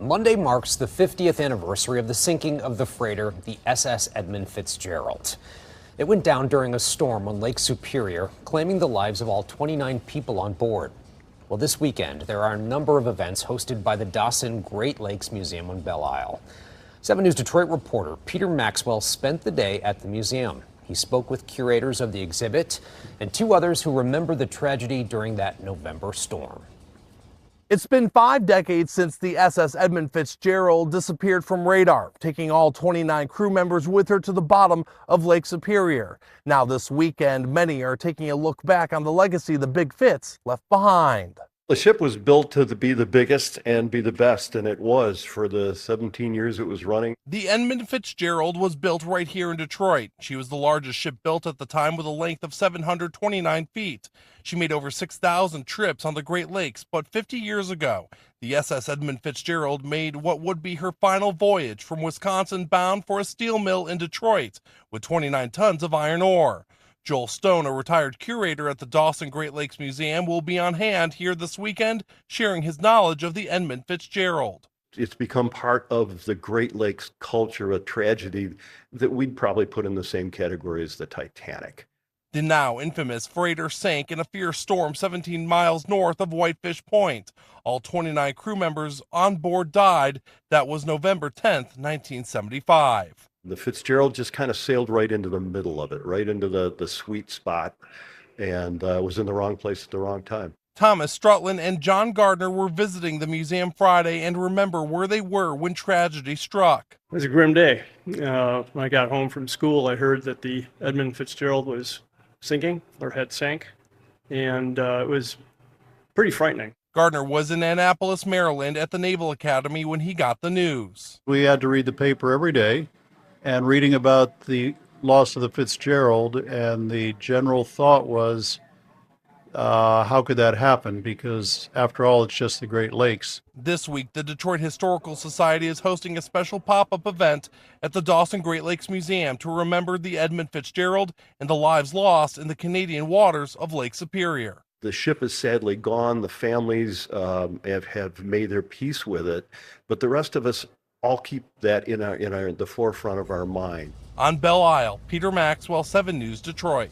Monday marks the 50th anniversary of the sinking of the freighter, the SS Edmund Fitzgerald. It went down during a storm on Lake Superior, claiming the lives of all 29 people on board. Well, this weekend, there are a number of events hosted by the Dawson Great Lakes Museum on Belle Isle. 7 News Detroit reporter Peter Maxwell spent the day at the museum. He spoke with curators of the exhibit and 2 others who remember the tragedy during that November storm. It's been 5 decades since the SS Edmund Fitzgerald disappeared from radar, taking all 29 crew members with her to the bottom of Lake Superior. Now this weekend, many are taking a look back on the legacy the Big Fitz left behind. The ship was built to be the biggest and be the best, and it was for the 17 years it was running. The Edmund Fitzgerald was built right here in Detroit. She was the largest ship built at the time with a length of 729 feet. She made over 6,000 trips on the Great Lakes, but 50 years ago, the SS Edmund Fitzgerald made what would be her final voyage from Wisconsin bound for a steel mill in Detroit with 29 tons of iron ore. Joel Stone, a retired curator at the Dawson Great Lakes Museum, will be on hand here this weekend, sharing his knowledge of the Edmund Fitzgerald. It's become part of the Great Lakes culture, a tragedy that we'd probably put in the same category as the Titanic. The now infamous freighter sank in a fierce storm 17 miles north of Whitefish Point. All 29 crew members on board died. That was November 10th, 1975. The Fitzgerald just kind of sailed right into the middle of it, right into the sweet spot, and was in the wrong place at the wrong time. Thomas Strutland and John Gardner were visiting the museum Friday and remember where they were when tragedy struck. It was a grim day. When I got home from school, I heard that the Edmund Fitzgerald was sinking, or had sank, and it was pretty frightening. Gardner was in Annapolis, Maryland at the Naval Academy when he got the news. We had to read the paper every day, and reading about the loss of the Fitzgerald, and the general thought was, how could that happen? Because after all, it's just the Great Lakes. This week, the Detroit Historical Society is hosting a special pop-up event at the Dawson Great Lakes Museum to remember the Edmund Fitzgerald and the lives lost in the Canadian waters of Lake Superior. The ship is sadly gone. The families have made their peace with it, but the rest of us all keep that in the forefront of our mind. On Belle Isle, Peter Maxwell, 7 News Detroit.